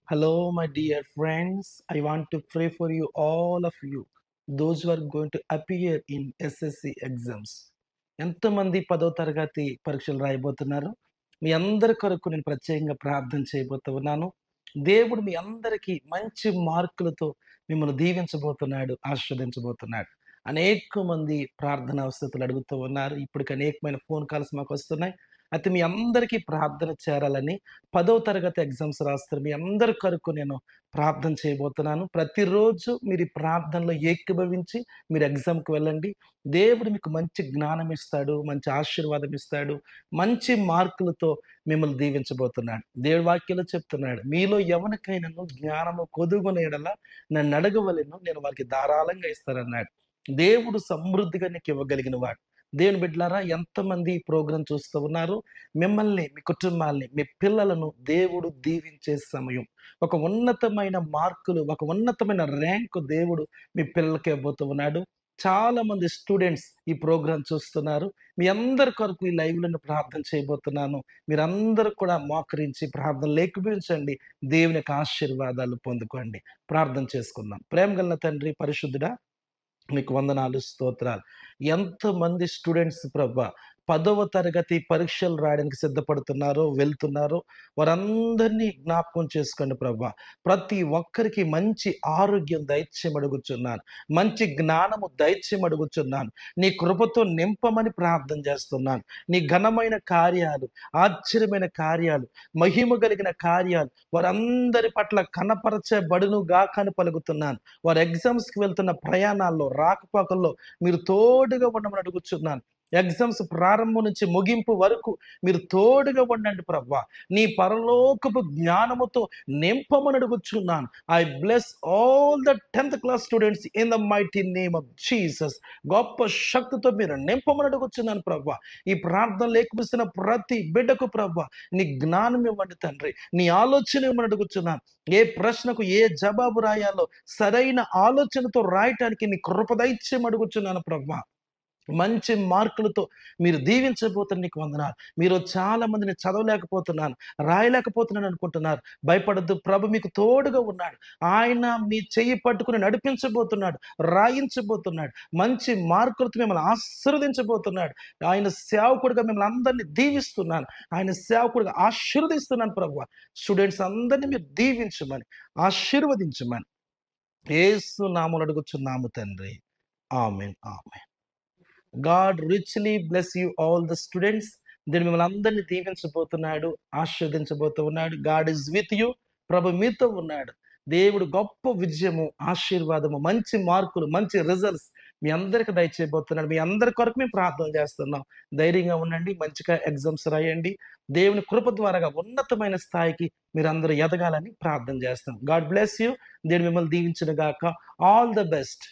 Hello, my dear friends. I want to pray for you, all of you, those who are going to appear in SSC exams. ఎంతమంది 10వ తరగతి పరీక్షలు రాయబోతున్నారు? మీ అందరి కొరకు నేను ప్రత్యేకంగా ప్రార్థన చేయబోతూ ఉన్నాను. దేవుడు మీ అందరికీ మంచి మార్కులతో మిమ్మల్ని దీవించబోతున్నాడు, ఆశీర్వదించబోతున్నాడు. అనేక మంది ప్రార్థన అవసరతలు అడుగుతూ ఉన్నారు. ఇప్పటికి అనేకమైన ఫోన్ కాల్స్ మాకు వస్తున్నాయి. అయితే మీ అందరికీ ప్రార్థన చేరాలని 10వ తరగతి ఎగ్జామ్స్ రాస్తారు. మీ అందరి కొరకు నేను ప్రార్థన చేయబోతున్నాను. ప్రతిరోజు మీరు ఈ ప్రార్థనలో ఏకీభవించి మీరు ఎగ్జామ్‌కి వెళ్ళండి. దేవుడు మీకు మంచి జ్ఞానం ఇస్తాడు, మంచి ఆశీర్వాదం ఇస్తాడు, మంచి మార్కులతో మిమ్మల్ని దీవించబోతున్నాడు. దేవుడి వాక్యంలో చెప్తున్నాడు, మీలో ఎవనికైనను జ్ఞానము కొదుగున యెడల నన్నడగవలెను, నేను వారికి ధారాళంగా ఇస్తానన్నాడు. దేవుడు సమృద్ధిగా నీకు ఇవ్వగలిగిన వాడు. దేవుని బిడ్డలారా, ఎంతమంది ఈ ప్రోగ్రామ్ చూస్తూ ఉన్నారు? మిమ్మల్ని, మీ కుటుంబాల్ని, మీ పిల్లలను దేవుడు దీవించే సమయం. ఒక ఉన్నతమైన మార్కులు, ఒక ఉన్నతమైన ర్యాంకు దేవుడు మీ పిల్లలకి ఇవ్వబోతూ ఉన్నాడు. చాలా మంది స్టూడెంట్స్ ఈ ప్రోగ్రామ్ చూస్తున్నారు. మీ అందరి కొరకు ఈ లైవ్‌లో ప్రార్థన చేయబోతున్నాను. మీరందరూ కూడా మోకరించి ప్రార్థనలో ఏకీభవించండి. దేవుని యొక్క ఆశీర్వాదాలు పొందుకోండి. ప్రార్థన చేసుకుందాం. ప్రేమగల తండ్రి, పరిశుద్ధుడా, మీకు వందనాలు, స్తోత్రాలు. ఎంతమంది స్టూడెంట్స్ ప్రభా 10వ తరగతి పరీక్షలు రాయడానికి సిద్ధపడుతున్నారో, వెళ్తున్నారో వారందరినీ జ్ఞాపకం చేసుకోండి ప్రభా. ప్రతి ఒక్కరికి మంచి ఆరోగ్యం దయచేయమడుగుచున్నాను. మంచి జ్ఞానము దయచేయమడుగుచున్నాను. నీ కృపతో నింపమని ప్రార్థన చేస్తున్నాను. నీ ఘనమైన కార్యాలు, ఆశ్చర్యమైన కార్యాలు, మహిమ కలిగిన కార్యాలు వారందరి పట్ల కనపరచబడును గాక అని పలుకుతున్నాను. వారు ఎగ్జామ్స్‌కి వెళ్తున్న ప్రయాణాల్లో, రాకపోకల్లో మీరు తోడుగా ఉండమని అడుగుచున్నాను. ఎగ్జామ్స్ ప్రారంభం నుంచి ముగింపు వరకు మీరు తోడుగా ఉండండి ప్రభా. నీ పరలోకపు జ్ఞానముతో నింపమని అడుగుచున్నాను. I bless all the 10th class students in the mighty name of Jesus. గొప్ప శక్తితో మీరు నింపమని అడుగుచున్నాను ప్రభా. ఈ ప్రార్థనలు ఏకమిస్తున్న ప్రతి బిడ్డకు ప్రభా నీ జ్ఞానం ఇవ్వండి తండ్రి. నీ ఆలోచన ఇవ్వమని అడుగుచున్నాను. ఏ ప్రశ్నకు ఏ జవాబు రాయాలో సరైన ఆలోచనతో రాయటానికి నీ కృప దయచేయమని అడుగుచున్నాను ప్రభా. మంచి మార్కులతో మీరు దీవించబోతున్న నీకు వందనాలు. మీరు చాలా మందిని చదవలేకపోతున్నాను, రాయలేకపోతున్నాను అనుకుంటున్నారు. భయపడొద్దు, ప్రభు మీకు తోడుగా ఉన్నాడు. ఆయన మీ చెయ్యి పట్టుకుని నడిపించబోతున్నాడు, రాయించబోతున్నాడు. మంచి మార్కులతో మిమ్మల్ని ఆశీర్వదించబోతున్నాడు. ఆయన సేవకుడిగా మిమ్మల్ని అందరినీ దీవిస్తున్నాను. ఆయన సేవకుడిగా ఆశీర్వదిస్తున్నాను ప్రభువా. స్టూడెంట్స్ అందరినీ మీరు దీవించమని, ఆశీర్వదించమని యేసు నామములో అడుగుచున్నాము తండ్రి. Amen, amen. God richly bless you all the students. దేవుడు మిమ్మల్ని అందరినీ దీవించబోతున్నాడు, ఆశీర్వదించబోతూ ఉన్నాడు. God is with you. ప్రభు మీతో ఉన్నాడు. దేవుడు గొప్ప విజయము, ఆశీర్వాదము, మంచి మార్కులు, మంచి రిజల్ట్స్ మీ అందరికి దయచేయబోతున్నాడు. మీ అందరి కొరకు మేము ప్రార్థన చేస్తున్నాం. ధైర్యంగా ఉండండి, మంచిగా ఎగ్జామ్స్ రాయండి. దేవుని కృప ద్వారాగా ఉన్నతమైన స్థాయికి మీరందరూ ఎదగాలని ప్రార్థన చేస్తాం. God bless you. దేవుడు మిమ్మల్ని దీవించును గాక. All the best.